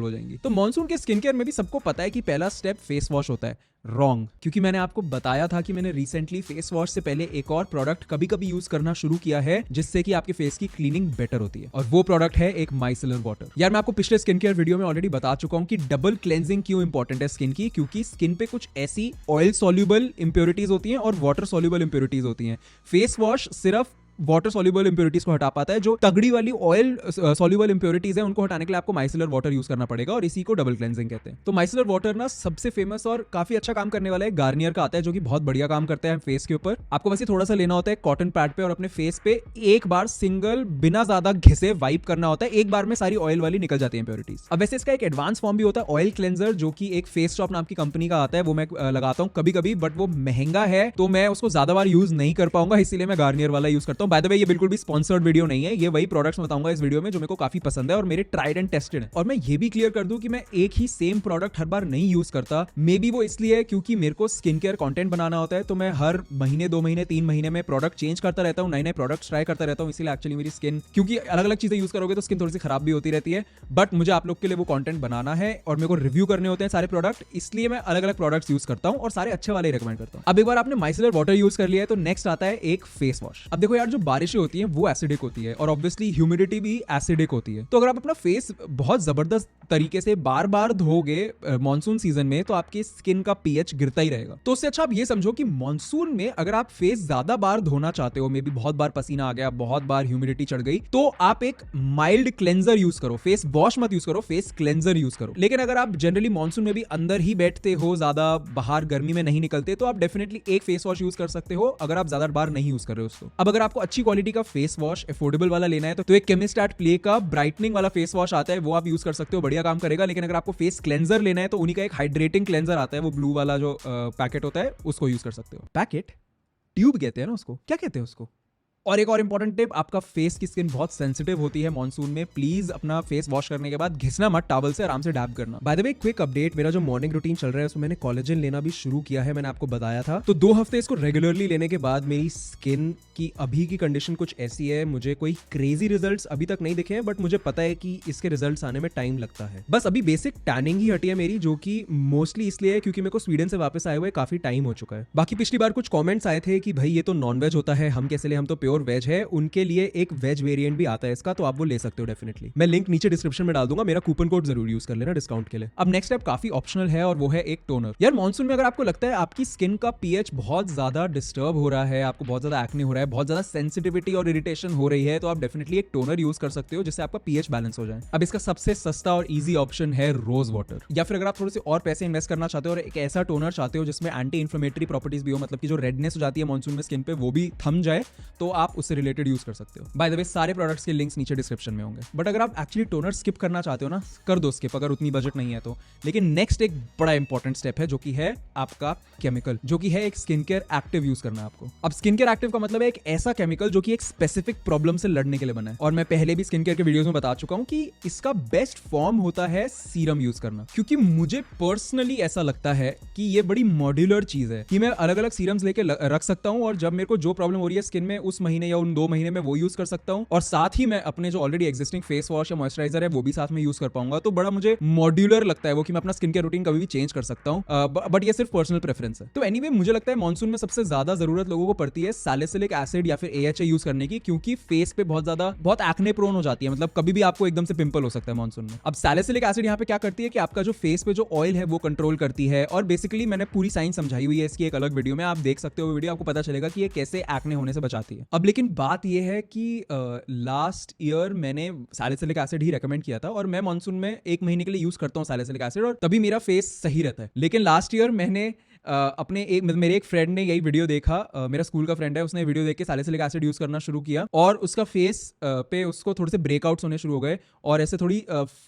हो जाएंगी। तो मॉनसून के स्किन केयर में भी सबको पता है कि पहला स्टेप फेस वॉश होता है। रॉन्ग, क्योंकि मैंने आपको बताया था कि मैंने रिसेंटली फेस वॉश से पहले एक और प्रोडक्ट कभी कभी यूज करना शुरू किया है जिससे कि आपके फेस की क्लीनिंग बेटर होती है, और वो प्रोडक्ट है एक माइसेलर वाटर। यार मैं आपको पिछले स्किन केयर वीडियो में ऑलरेडी बता चुका हूं कि डबल क्लेंजिंग क्यों इंपॉर्टेंट है स्किन की, क्योंकि स्किन पे कुछ ऐसी ऑयल सॉल्युबल इंप्योरिटीज होती हैं और वाटर सॉल्युबल इंप्योरिटीज होती हैं। फेस वॉश सिर्फ वाटर सॉल्युबल इंप्योरिटीज को हटा पाता है। जो तगड़ी वाली ऑयल सॉल्युबल इंप्योरिटीज है उनको हटाने के लिए आपको माइसेलर वाटर यूज करना पड़ेगा, और इसी को डबल क्लेंजिंग कहते हैं। तो माइसेलर वाटर ना सबसे फेमस और काफी अच्छा काम करने वाला है गार्नियर का आता है, जो कि बहुत बढ़िया काम करता है फेस के ऊपर। आपको बस ये थोड़ा सा लेना होता है कॉटन पैड पे और अपने फेस पे एक बार सिंगल बिना ज्यादा घिसे वाइप करना होता है। एक बार में सारी ऑयल वाली निकल जाती है इंप्योरिटीज। अब वैसे इसका एक एडवांस फॉर्म भी होता है ऑयल क्लेंजर, जो कि एक फेस शॉप नाम की कंपनी का आता है, वो मैं लगाता हूँ कभी कभी, बट वो महंगा है तो मैं उसको ज्यादा बार यूज नहीं कर पाऊंगा, इसीलिए मैं गार्नियर वाला यूज करता हूँ। बाय द वे ये बिल्कुल भी स्पॉन्सर्ड वीडियो नहीं है, ये वही प्रोडक्ट्स बताऊंगा इस वीडियो में जो मेरे को काफी पसंद है और मेरे ट्राइड एंड टेस्टेड है। और मैं ये भी क्लियर कर दूं कि मैं एक ही सेम प्रोडक्ट हर बार नहीं यूज करता। मे बी वो इसलिए है क्योंकि मेरे को स्किन केयर कंटेंट बनाना होता है, तो मैं हर महीने 2 महीने 3 महीने में प्रोडक्ट चेंज करता रहता हूँ, नए नए प्रोडक्ट्स ट्राई करता रहता हूँ। इसलिए एक्चुअली मेरी स्किन, क्योंकि अलग अलग चीजें यूज करोगे तो स्किन थोड़ी सी खराब भी होती रहती है, बट मुझे आप लोग के लिए वो कंटेंट बनाना है और मेरे को रिव्यू करने होते हैं सारे प्रोडक्ट, इसलिए मैं अलग अलग प्रोडक्ट्स यूज करता हूँ और सारे अच्छे वाले रिकमेंड करता हूँ। अब एक बार आपने माइसेलर वाटर यूज कर लिया है तो नेक्स्ट आता है एक फेस वॉश। अब देखो यार, जो बारिशें होती हैं वो एसिडिक होती है और ऑब्वियसली ह्यूमिडिटी भी एसिडिक होती है। तो अगर आप अपना फेस बहुत जबरदस्त तरीके से बार बार धोगे मॉनसून सीजन में तो आपकी स्किन का पीएच गिरता ही रहेगा। तो उससे अच्छा आप ये समझो कि मॉनसून में अगर आप फेस ज्यादा बार धोना चाहते हो, मे बी बहुत बार पसीना आ गया, बहुत बार ह्यूमिडिटी चढ़ गई, तो आप एक माइल्ड क्लेंजर यूज करो। फेस वॉश मत यूज करो, फेस क्लेंजर यूज करो। लेकिन अगर आप जनरली मॉनसून में भी अंदर ही बैठते हो, ज्यादा बाहर गर्मी में नहीं निकलते, तो आप डेफिनेटली एक फेस वॉश यूज कर सकते हो अगर आप ज्यादा बार नहीं यूज कर रहे हो उसको। अब अगर आपको अच्छी क्वालिटी का फेस वॉश अफोर्डेबल वाला लेना है तो एक केमिस्ट एट प्ले का ब्राइटनिंग वाला फेस वॉश आता है, वो आप यूज कर सकते हो, बढ़िया काम करेगा। लेकिन अगर आपको फेस क्लेंजर लेना है तो उन्हीं का एक हाइड्रेटिंग क्लेंजर आता है, वो ब्लू वाला जो पैकेट होता है उसको यूज कर सकते हो। पैकेट, ट्यूब कहते हैं ना उसको, क्या कहते हैं उसको? और एक और इंपॉर्टेंट टिप, आपका फेस की स्किन बहुत सेंसिटिव होती है मॉनसून में, प्लीज अपना फेस वॉश करने के बाद घिसना मत, टॉवल से आराम से डैब करना। By the way quick update, मेरा जो मॉर्निंग रूटीन चल रहा है उसमें मैंने कोलेजन लेना भी शुरू किया है, मैंने आपको बताया था। तो 2 हफ्ते इसको रेगुलरली लेने के बाद मेरी स्किन की अभी की कंडीशन कुछ ऐसी है, मुझे कोई क्रेजी रिजल्ट्स अभी तक नहीं दिखे हैं, बट मुझे पता है कि इसके रिजल्ट्स आने में टाइम लगता है। बस अभी बेसिक टैनिंग ही हटी है मेरी, जो कि मोस्टली इसलिए है क्योंकि मेरे को स्वीडन से वापस आए हुए काफी टाइम हो चुका है। बाकी पिछली बार कुछ कॉमेंट्स आए थे कि भाई ये तो नॉन वेज होता है, हम कैसे ले, हम तो प्योर वेज है। उनके लिए एक वेज वेरिएंट भी आता है इसका, तो आप वो ले सकते हो डेफिनेटली। मैं लिंक नीचे डिस्क्रिप्शन में डाल दूंगा, मेरा कूपन कोड जरूर यूज कर लेना डिस्काउंट के लिए। अब नेक्स्ट स्टेप काफी ऑप्शनल है और वो है एक टोनर। यार मॉनसून में अगर आपको लगता है आपकी स्किन का पीएच बहुत ज्यादा डिस्टर्ब हो रहा है, आपको बहुत ज्यादा एक्ने हो रहा है, बहुत ज्यादा सेंसिटिविटी और इरिटेशन हो रही है, तो आप डेफिनेटली एक टोनर यूज कर सकते हो जिससे आपका पीएच बैलेंस हो जाए। अब इसका सबसे सस्ता और इजी ऑप्शन है रोज वाटर। या फिर अगर आप थोड़े से और पैसे इन्वेस्ट करना चाहते हो और एक ऐसा टोनर चाहते हो जिसमें एंटी इन्फ्लेमेटरी प्रॉपर्टीज भी हो, मतलब कि जो रेडनेस हो जाती है मॉनसून में स्किन पे वो भी थम जाए, तो आप उससे रिलेटेड यूज कर सकते हो। बाय द वे सारे प्रोडक्ट्स के लिंक्स नीचे डिस्क्रिप्शन में होंगे। बट अगर आप एक्चुअली टोनर स्किप करना चाहते हो ना, कर दो स्किप अगर उतनी बजट नहीं है तो। लेकिन नेक्स्ट एक बड़ा इंपॉर्टेंट स्टेप है जो कि है आपका केमिकल, जो कि है एक स्किन केयर एक्टिव यूज करना आपको। अब स्किन केयर एक्टिव का मतलब है एक ऐसा केमिकल जो कि एक स्पेसिफिक प्रॉब्लम से लड़ने के लिए बना है, और मैं पहले भी स्किन केयर के वीडियोस में बता चुका हूं कि इसका बेस्ट फॉर्म होता है सीरम यूज करना। क्योंकि मुझे पर्सनली ऐसा लगता है कि ये बड़ी मॉड्यूलर चीज है कि मैं अलग अलग सीरम्स लेके रख सकता हूं, और जब मेरे को जो प्रॉब्लम हो रही है स्किन में उस महीने या उन 2 महीने में वो यूज कर सकता हूं, और साथ ही मैं अपने जो ऑलरेडी एग्जिस्टिंग फेस वॉश या मॉइस्चराइजर है वो भी साथ में यूज कर पाऊंगा। तो बड़ा मुझे मॉड्यूलर लगता है वो कि मैं अपना स्किन केयर रूटीन कभी भी चेंज कर सकता हूं, बट ये सिर्फ पर्सनल प्रेफरेंस है। तो एनीवे मुझे लगता है मॉनसून में सबसे ज्यादा जरूरत लोगों को पड़ती है सैलिसिलिक एसिड या फिर AHA यूज करने की, क्योंकि फेस पे बहुत एक्ने प्रोन हो जाती है, मतलब कभी भी आपको एकदम से पिंपल हो सकता है मॉनसून में। अब सैलिसिलिक एसिड यहाँ पे क्या करती है कि आपका जो फेस पे जो ऑयल है वो कंट्रोल करती है, और बेसिकली मैंने पूरी साइंस समझाई हुई है इसकी एक अलग वीडियो में, आप देख सकते हो वीडियो, आपको पता चलेगा कि ये कैसे एक्ने होने से बचाती है। अब लेकिन बात ये है कि लास्ट ईयर मैंने सैलिसिलिक एसिड ही रेकमेंड किया था, और मैं मॉनसून में 1 महीने के लिए यूज करता हूँ सैलिसिलिक एसिड, और तभी मेरा फेस सही रहता है। लेकिन लास्ट ईयर मैंने मेरे एक फ्रेंड ने यही वीडियो देखा, मेरा स्कूल का फ्रेंड है, उसने वीडियो देख के सैलिसिलिक एसिड यूज करना शुरू किया, और उसका फेस पे उसको थोड़े से ब्रेकआउट्स होने शुरू हो गए, और ऐसे थोड़ी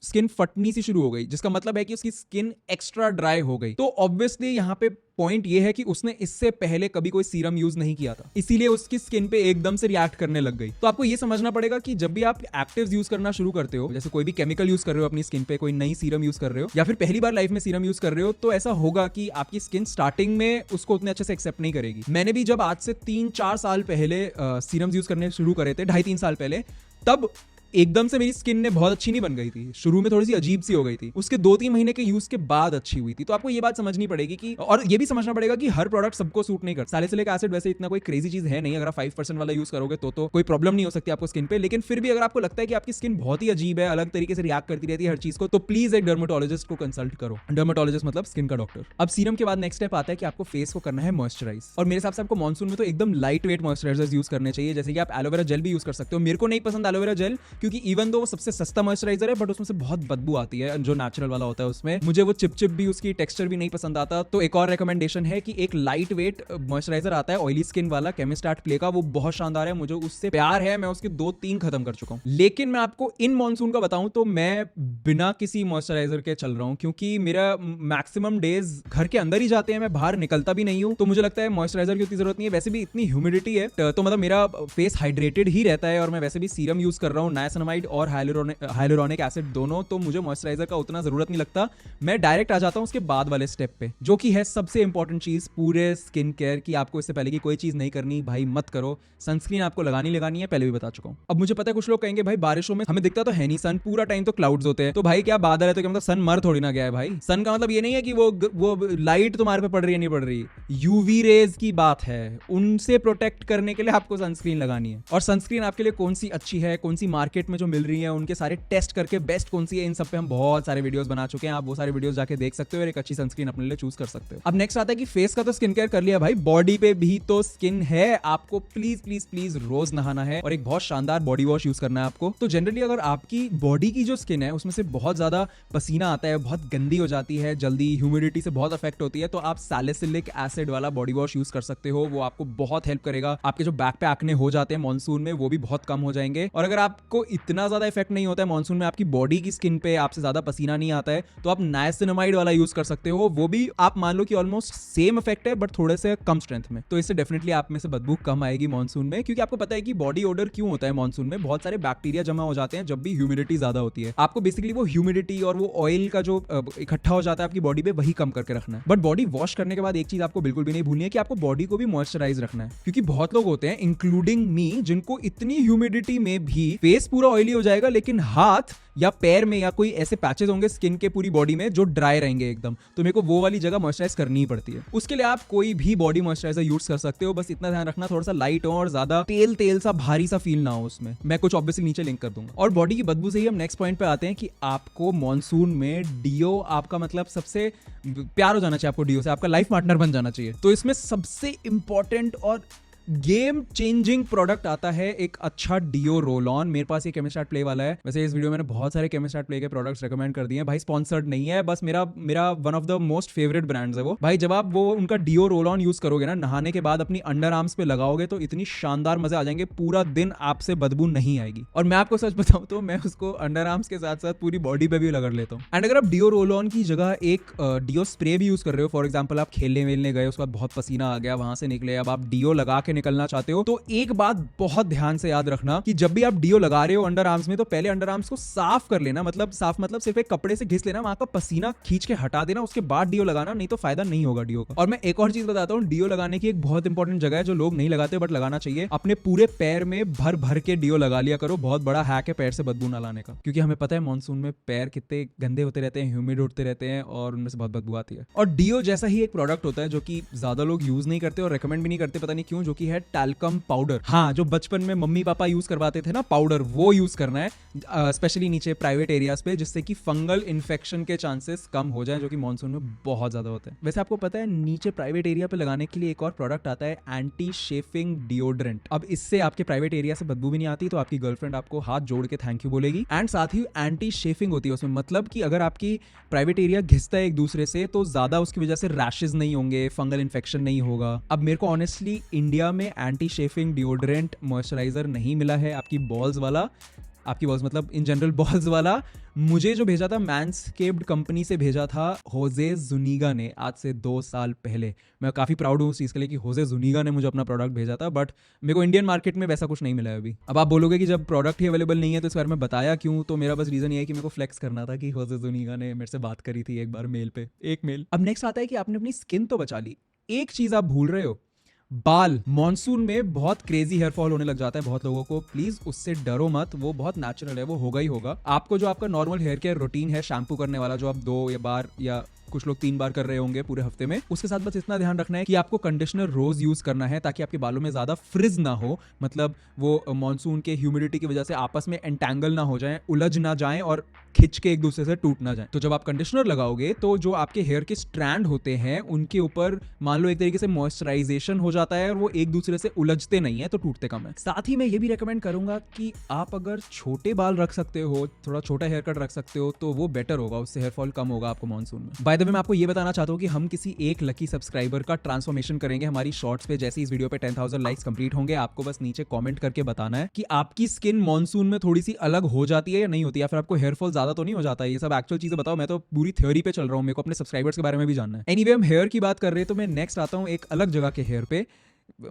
स्किन फटनी सी शुरू हो गई, जिसका मतलब है कि उसकी स्किन एक्स्ट्रा ड्राई हो गई। तो ऑब्वियसली यहाँ पे पॉइंट ये है कि उसने इससे पहले कभी कोई सीरम यूज नहीं किया था, इसीलिए उसकी स्किन पे एकदम से रिएक्ट करने लग गई। तो आपको ये समझना पड़ेगा कि जब भी आप एक्टिव्स यूज करना शुरू करते हो, जैसे कोई भी केमिकल यूज कर रहे हो अपनी स्किन पे, कोई नई सीरम यूज कर रहे हो, या फिर पहली बार लाइफ में सीरम यूज कर रहे हो, तो ऐसा होगा कि आपकी स्किन स्टार्टिंग में उसको उतने अच्छे से एक्सेप्ट नहीं करेगी। मैंने भी जब आज से 3-4 साल पहले सीरम्स यूज करने शुरू करे थे, 2.5-3 साल पहले, तब एकदम से मेरी स्किन ने बहुत अच्छी नहीं बन गई थी, शुरू में थोड़ी सी अजीब सी हो गई थी, उसके 2-3 महीने के यूज के बाद अच्छी हुई थी। तो आपको ये बात समझनी पड़ेगी कि, और ये भी समझना पड़ेगा कि हर प्रोडक्ट सबको सूट नहीं करता। सैलिसिलिक एसिड वैसे इतना कोई क्रेजी चीज है नहीं, अगर आप 5% वाला यूज करोगे तो कोई प्रॉब्लम नहीं हो सकती आपको स्किन पे। लेकिन फिर भी अगर आपको लगता है कि आपकी स्किन बहुत ही अजीब है, अलग तरीके से रिएक्ट करती रहती है हर चीज को, तो प्लीज एक डर्मेटोलॉजिस्ट को कंसल्ट करो। डर्मेटोलॉजिस्ट मतलब स्किन का डॉक्टर। अब सीरम के बाद नेक्स्ट स्टेप आता है कि आपको फेस को करना है मॉइस्चराइज, और मेरे हिसाब से आपको मानसून में तो एकदम लाइट वेट मॉइस्चराइजर्स यूज करने चाहिए, जैसे कि आप एलोवेरा जेल भी यूज कर सकते हो। मेरे को नहीं पसंद एलोवेरा जेल, क्योंकि इवन दो वो सबसे सस्ता मॉइस्चराइजर है, बट उसमें से बहुत बदबू आती है जो नेचुरल वाला होता है उसमें। मुझे वो चिप भी, उसकी टेक्सचर भी नहीं पसंद आता। तो एक और रिकमेंडेशन है कि एक लाइट वेट मॉइस्चराइजर आता है ऑयली स्किन वाला, केमिस्ट आर्ट प्ले का, वो बहुत शानदार है, मुझे उससे प्यार है, मैं उसके 2-3 खत्म कर चुका हूं। लेकिन मैं आपको इन मॉनसून का बताऊं तो मैं बिना किसी मॉइस्चराइजर के चल रहा हूं, क्योंकि मेरा मैक्सिमम डेज घर के अंदर ही जाते हैं, मैं बाहर निकलता भी नहीं हूं, तो मुझे लगता है मॉइस्चराइजर की उतनी जरूरत नहीं है। वैसे भी इतनी ह्यूमिडिटी है, तो मतलब मेरा फेस हाइड्रेटेड ही रहता है, और मैं वैसे भी सीरम यूज कर रहा हूं, नाइसिनामाइड और हाइलुरोनिक एसिड दोनों, तो मुझे मॉइस्चराइजर का उतना जरूरत नहीं लगता। मैं डायरेक्ट आ जाता हूं उसके बाद वाले स्टेप पे, जो कि है सबसे इंपॉर्टेंट चीज पूरे स्किन केयर की। आपको इससे पहले की कोई चीज नहीं करनी भाई, मत करो। सनस्क्रीन आपको लगानी है, पहले भी बता चुका हूं। अब मुझे पता है कुछ लोग कहेंगे भाई बारिशों में हमें दिखता तो है नहीं सन, पूरा टाइम तो क्लाउड्स होते हैं, तो भाई क्या बादल है तो क्या मतलब सन मर थोड़ी ना गया है भाई। सन का मतलब ये नहीं है कि वो लाइट तुम्हारे पे पड़ रही है नहीं पड़ रही, यूवी रेज की बात है, उनसे प्रोटेक्ट करने के लिए आपको सनस्क्रीन लगानी है। और सनस्क्रीन आपके लिए कौन सी अच्छी है, कौन सी मार्केट में जो मिल रही है, उनके सारे टेस्ट करके बेस्ट कौन सी है, इन सब पे हम बहुत सारे वीडियोस बना चुके हैं, आप वो सारे वीडियोस जाके देख सकते हो और एक अच्छी सनस्क्रीन अपने लिए चूज कर सकते हो। अब नेक्स्ट आता है कि फेस का तो स्किन केयर कर लिया भाई, बॉडी पे भी तो स्किन है, आपको प्लीज प्लीज प्लीज रोज नहाना है और एक बहुत शानदार बॉडी वॉश यूज करना है आपको। तो जनरली अगर आपकी बॉडी की जो स्किन है उसमें से बहुत ज्यादा पसीना आता है, बहुत गंदी हो जाती है जल्दी, ह्यूमिडिटी से बहुत अफेक्ट होती है, तो आप सैलिसिलिक एसिड वाला बॉडी वॉश यूज कर सकते हो, वो आपको बहुत हेल्प करेगा। आपके जो बैक पे एक्ने हो जाते हैं मानसून में, वो भी बहुत कम हो जाएंगे। और अगर आपको इतना ज्यादा इफेक्ट नहीं होता है मानसून में, आपकी बॉडी की स्किन पे आपसे ज्यादा पसीना नहीं आता है, तो आप नाइसिनामाइड वाला यूज कर सकते हो, वो भी आप मान लो कि ऑलमोस्ट सेम इफेक्ट है बट थोड़े से कम स्ट्रेंथ में, तो इससे डेफिनेटली आप में से बदबू कम आएगी मानसून में। क्योंकि आपको पता है कि बॉडी ओडर क्यों होता है मानसून में, बहुत सारे बैक्टीरिया जमा हो जाते हैं जब भी ह्यूमिडिटी ज्यादा होती है। आपको बेसिकली वो ह्यूमिडिटी और वो ऑयल का जो इकट्ठा हो जाता है आपकी बॉडी पे, वही कम करके रखना है। बट बॉडी वॉश करने के बाद एक चीज आपको बिल्कुल भी नहीं भूलनी है कि आपको बॉडी को भी मॉइस्चराइज रखना है, क्योंकि बहुत लोग होते हैं इंक्लूडिंग मी जिनको इतनी ह्यूमिडिटी में भी फेस पूरा ऑयली हो जाएगा, लेकिन हाथ या पैर में या कोई ऐसे पैचेस होंगे स्किन के पूरी बॉडी में जो ड्राई रहेंगे एकदम, तो मेरे को वो वाली जगह मॉइस्चराइज करनी ही पड़ती है। उसके लिए आप कोई भी बॉडी मॉइस्चराइजर यूज कर सकते हो, बस इतना ध्यान रखना थोड़ा सा लाइट हो और ज्यादा तेल तेल सा भारी सा फील ना हो उसमें। मैं कुछ ऑब्वियसली नीचे लिंक कर दूंगा। और बॉडी की बदबू से ही हम नेक्स्ट पॉइंट पे आते हैं कि आपको मॉनसून में डियो आपका मतलब सबसे प्यार हो जाना चाहिए, आपको डियो से आपका लाइफ पार्टनर बन जाना चाहिए। तो इसमें सबसे इंपॉर्टेंट और गेम चेंजिंग प्रोडक्ट आता है एक अच्छा डियो रोल ऑन। मेरे पास ये केमिस्ट आर्ट प्ले वाला है। वैसे इस वीडियो में मैंने बहुत सारे केमिस्ट आर्ट प्ले के प्रोडक्ट्स रेकमेंड कर दिए हैं भाई, स्पॉन्सर्ड नहीं है, बस मेरा one of the most favourite brands है वो भाई। जब आप वो उनका डियो रोल ऑन यूज करोगे ना, नहाने के बाद अपनी अंडर आर्म्स पे लगाओगे तो इतनी शानदार मजे आ जाएंगे, पूरा दिन आपसे बदबू नहीं आएगी। और मैं आपको सच बताऊं तो मैं उसको अंडर आर्म्स के साथ साथ पूरी बॉडी पे भी लगा लेता हूँ। एंड अगर आप डियो रोल ऑन की जगह एक डियो स्प्रे भी यूज कर रहे हो, फॉर एग्जाम्पल आप खेलने वेलने गए, उसके बाद बहुत पसीना आ गया, वहां से निकले, अब आप डियो लगा के निकलना चाहते हो, तो एक बात बहुत ध्यान से याद रखना कि जब भी आप डियो लगा रहे हो अंडर आर्म्स में, तो पहले अंडर आर्म्स को साफ कर लेना, मतलब साफ मतलब सिर्फ एक कपड़े से घिस लेना, वहां का पसीना खींच के हटा देना, उसके बाद डियो लगाना, नहीं तो फायदा नहीं होगा डियो का। और मैं एक और चीज बताता हूँ, डियो लगाने की एक बहुत इंपॉर्टेंट जगह है जो लोग नहीं लगाते बट लगाना चाहिए, अपने पूरे पैर में भर भर के डियो लगा लिया करो। बहुत बड़ा हैक है पैर से बदबू ना लाने का, क्योंकि हमें पता है मानसून में पैर कितने गंदे होते रहते हैं, ह्यूमिड उठते रहते हैं और उनमें से बहुत बदबू आती है। और डियो जैसा ही एक प्रोडक्ट होता है जो कि ज्यादा लोग यूज नहीं करते और रेकमेंड भी नहीं करते, पता नहीं क्यों, जो कि है टैल्कम पाउडर। हाँ, जो बचपन में मम्मी पापा यूज करवाते थे ना पाउडर, वो यूज करना है, स्पेशली नीचे प्राइवेट एरियाज पे, जिससे कि फंगल इन्फेक्शन के चांसेस कम हो जाएं, जो कि मानसून में बहुत ज्यादा होते हैं। वैसे आपको पता है नीचे प्राइवेट एरिया पे लगाने के लिए एक और प्रोडक्ट आता है, एंटी शेफिंग डिओड्रेंट। अब इससे आपके प्राइवेट एरिया से बदबू भी नहीं आती, तो आपकी गर्लफ्रेंड आपको हाथ जोड़ के थैंक यू बोलेगी। एंड साथ ही एंटी शेफिंग होती है उसमें, मतलब कि अगर आपकी प्राइवेट एरिया घिसता है एक दूसरे से, तो ज्यादा उसकी वजह से रैशेज नहीं होंगे, फंगल इन्फेक्शन नहीं होगा। अब मेरे को ऑनेस्टली इंडिया में एंटी शेफिंग डिओड्रेंट मॉइस्चराइजर नहीं मिला है, आपकी बॉल्स वाला, आपकी बॉल्स मतलब इन जनरल बॉल्स वाला मुझे जो भेजा था मैंसकेप्ड कंपनी से भेजा था होजे जुनीगा ने, आज से 2 साल पहले। मैं काफ़ी प्राउड हूँ उस चीज़ के लिए कि होजे जुनीगा ने मुझे अपना प्रोडक्ट भेजा था, बट मेरे को इंडियन मार्केट में वैसा कुछ नहीं मिला है अभी। अब आप बोलोगे कि जब प्रोडक्ट ही अवेलेबल नहीं है तो इस बारे में बताया क्यों, तो मेरा बस रीज़न ये है कि मेरे को फ्लेक्स करना था कि होजे जुनीगा ने मेरे से बात करी थी एक बार मेल पे, एक मेल। अब नेक्स्ट आता है कि आपने अपनी स्किन तो बचा ली, एक चीज़ आप भूल रहे हो, बाल मॉनसून में बहुत क्रेजी हेयर फॉल होने लग जाता है बहुत लोगों को, प्लीज उससे डरो मत, वो बहुत नेचुरल है, वो होगा ही होगा। आपको जो आपका नॉर्मल हेयर केयर रूटीन है शैम्पू करने वाला, जो आप 2 या बार या कुछ लोग 3 बार कर रहे होंगे पूरे हफ्ते में, उसके साथ बस इतना ध्यान रखना है कि आपको कंडीशनर रोज यूज करना है ताकि आपके बालों में ज्यादा फ्रिज ना हो, मतलब वो मॉनसून के ह्यूमिडिटी की वजह से आपस में एंटेंगल ना हो जाए, उलझ ना जाए और खिंच के एक दूसरे से टूट ना जाए। तो जब आप कंडीशनर लगाओगे तो जो आपके हेयर के स्ट्रैंड होते हैं उनके ऊपर मान लो एक तरीके से मॉइस्चराइजेशन हो जाता है और वो एक दूसरे से उलझते नहीं है, तो टूटते कम है। साथ ही मैं ये भी रेकमेंड करूंगा कि आप अगर छोटे बाल रख सकते हो, थोड़ा छोटा हेयर कट रख सकते हो, तो वो बेटर होगा, उससे हेयर फॉल कम होगा आपको मॉनसून में। बाय द वे मैं आपको ये बताना चाहता हूँ कि हम किसी एक लकी सब्सक्राइबर का ट्रांसफॉर्मेशन करेंगे हमारी शॉर्ट्स पे। जैसे इस वीडियो पे 10,000 लाइक्स कंप्लीट होंगे, आपको बस नीचे कमेंट करके बताना है कि आपकी स्किन मॉनसून में थोड़ी सी अलग हो जाती है या नहीं होती है, या फिर आपको हेयर फॉल ज्यादा तो नहीं हो जाता है। ये सब एक्चुअल चीजें बताओ, मैं तो पूरी थ्योरी पे चल रहा हूँ, मेरे को अपने सब्सक्राइबर्स के बारे में भी जानना है। एनीवे हम हेयर की बात कर रहे हैं तो मैं नेक्स्ट आता हूँ एक अलग जगह के हेयर पे,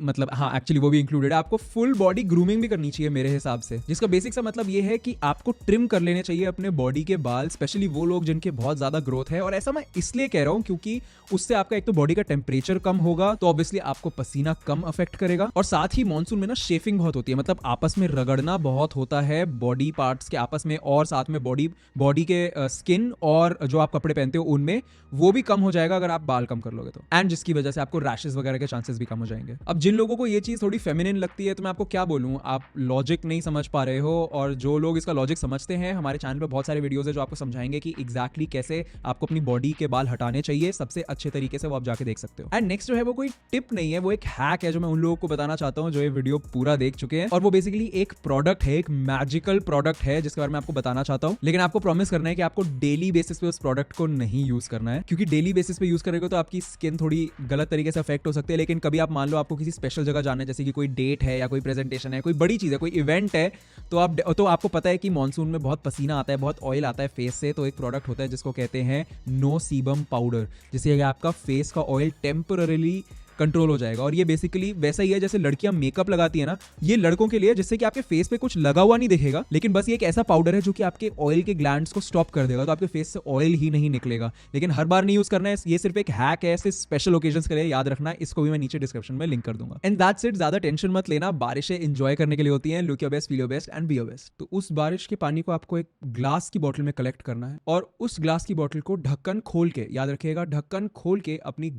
मतलब हाँ एक्चुअली वो भी इंक्लूडेड है। आपको फुल बॉडी ग्रूमिंग भी करनी चाहिए मेरे हिसाब से, जिसका बेसिक सा मतलब ये है कि आपको ट्रिम कर लेने चाहिए अपने बॉडी के बाल, स्पेशली वो लोग जिनके बहुत ज्यादा ग्रोथ है। और ऐसा मैं इसलिए कह रहा हूँ क्योंकि उससे आपका एक तो बॉडी का टेम्परेचर कम होगा, तो ऑब्वियसली आपको पसीना कम अफेक्ट करेगा, और साथ ही मॉनसून में ना शेफिंग बहुत होती है, मतलब आपस में रगड़ना बहुत होता है बॉडी पार्ट्स के आपस में, और साथ में बॉडी के स्किन और जो आप कपड़े पहनते हो उनमें, वो भी कम हो जाएगा अगर आप बाल कम कर लोगे तो, एंड जिसकी वजह से आपको रैशेस वगैरह के चांसेस भी कम हो जाएंगे। अब जिन लोगों को ये चीज थोड़ी फेमिनिन लगती है तो मैं आपको क्या बोलूं, आप लॉजिक नहीं समझ पा रहे हो, और जो लोग इसका लॉजिक समझते हैं, हमारे चैनल पे बहुत सारे वीडियोस है जो आपको समझाएंगे कि एग्जैक्टली कैसे आपको अपनी बॉडी के बाल हटाने चाहिए सबसे अच्छे तरीके से, वो आप जाके देख सकते हो। एंड नेक्स्ट जो है वो कोई टिप नहीं है, वो एक हैक है जो मैं उन लोगों को बताना चाहता हूं जो ये वीडियो पूरा देख चुके हैं, और वो बेसिकली एक प्रोडक्ट है, एक मैजिकल प्रोडक्ट है जिसके बारे में आपको बताना चाहता हूं। लेकिन आपको प्रॉमिस करना है कि आपको डेली बेसिस पे उस प्रोडक्ट को नहीं यूज करना है, क्योंकि डेली बेसिस पे यूज करेगा तो आपकी स्किन थोड़ी गलत तरीके से अफेक्ट हो सकती है। लेकिन कभी आप मान लो आपको किसी स्पेशल जगह जाना है, जैसे कि कोई डेट है या कोई प्रेजेंटेशन है, कोई बड़ी चीज है, कोई इवेंट है, तो आपको पता है कि मॉनसून में बहुत पसीना आता है, बहुत ऑयल आता है फेस से, तो एक प्रोडक्ट होता है जिसको कहते हैं नो सीबम पाउडर, जिससे आपका फेस का ऑयल टेम्पररीली कंट्रोल हो जाएगा। और ये बेसिकली वैसा ही है जैसे लड़कियां मेकअप लगाती है ना, ये लड़कों के लिए, जिससे कि आपके फेस पे कुछ लगा हुआ नहीं दिखेगा, लेकिन बस ये एक ऐसा पाउडर है जो कि आपके ऑयल के ग्लैंड्स को स्टॉप कर देगा, तो आपके फेस से ऑयल ही नहीं निकलेगा। लेकिन हर बार नहीं यूज करना है, ये सिर्फ एक हैक है, सिर्फ स्पेशल ओकेजन्स के लिए याद रखना है। इसको भी मैं नीचे डिस्क्रिप्शन में लिंक कर दूंगा। एंड दैट्स इट, ज्यादा टेंशन मत लेना, बारिशें एंजॉय करने के लिए होती हैं, look your best, feel your best and be your best. तो उस बारिश के पानी को आपको एक ग्लास की बोतल में कलेक्ट करना है, और उस ग्लास की बोतल को ढक्कन खोल के, याद रखिएगा ढक्कन खोल के अपनी